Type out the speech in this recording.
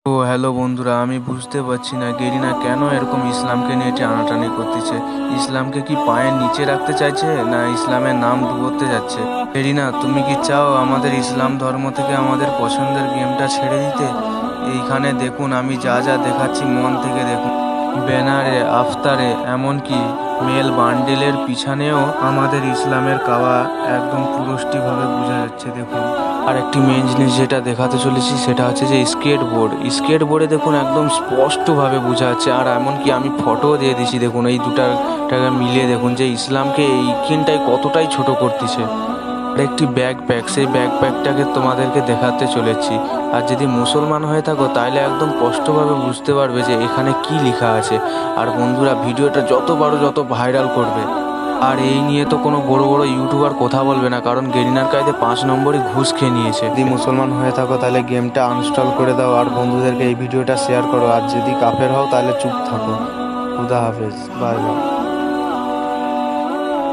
ও hello বন্ধুরা, আমি বুঝতে পারছি না গেরিনা কেন এরকম ইসলামকে নিয়ে টানাটানি করতেছে। ইসলামকে কি পায়ের নিচে রাখতে চাইছে, না ইসলামের নাম ডুবোতে যাচ্ছে? গেরিনা, তুমি কি চাও আমাদের ইসলাম ধর্ম থেকে আমাদের পছন্দের গেমটা ছেড়ে দিতে? এইখানে দেখুন, আমি যা যা দেখাচ্ছি মন থেকে দেখুন। ব্যানারে, আফতারে, এমনকি মেল বান্ডেলের পিছনেও আমাদের ইসলামের কাওয়া একদম পুরষ্টিভাবে বোঝা যাচ্ছে, দেখুন। আর একটি মেন জিনিস যেটা দেখাতে চলেছি সেটা হচ্ছে যে স্কেট বোর্ডে দেখুন একদম স্পষ্টভাবে বোঝা যাচ্ছে। আর এমনকি আমি ফটোও দিয়ে দিছি, দেখুন এই দুটাকে মিলিয়ে দেখুন যে ইসলামকে এইখানটায় কতটাই ছোট করতেছে। আর একটি ব্যাকপ্যাক, সেই ব্যাকপ্যাকটাকে তোমাদেরকে দেখাতে চলেছি। আর যদি মুসলমান হয়ে থাকো তাহলে একদম স্পষ্টভাবে বুঝতে পারবে যে এখানে কি লেখা আছে। আর বন্ধুরা, ভিডিওটা যত পারো যত ভাইরাল করবে। আর এই নিয়ে তো কোনো বড় বড় ইউটিউবার কথা বলবে না, কারণ গেরিনার কায়দে 5 নম্বরই ঘুষ খেয়ে নিয়েছে। যদি মুসলমান হয়ে থাকো তাহলে গেমটা আনইনস্টল করে দাও আর বন্ধুদেরকে এই ভিডিওটা শেয়ার করো। আর যদি কাফের হও তাহলে চুপ থাকো। খুদা হাফেজ, বাই বাই।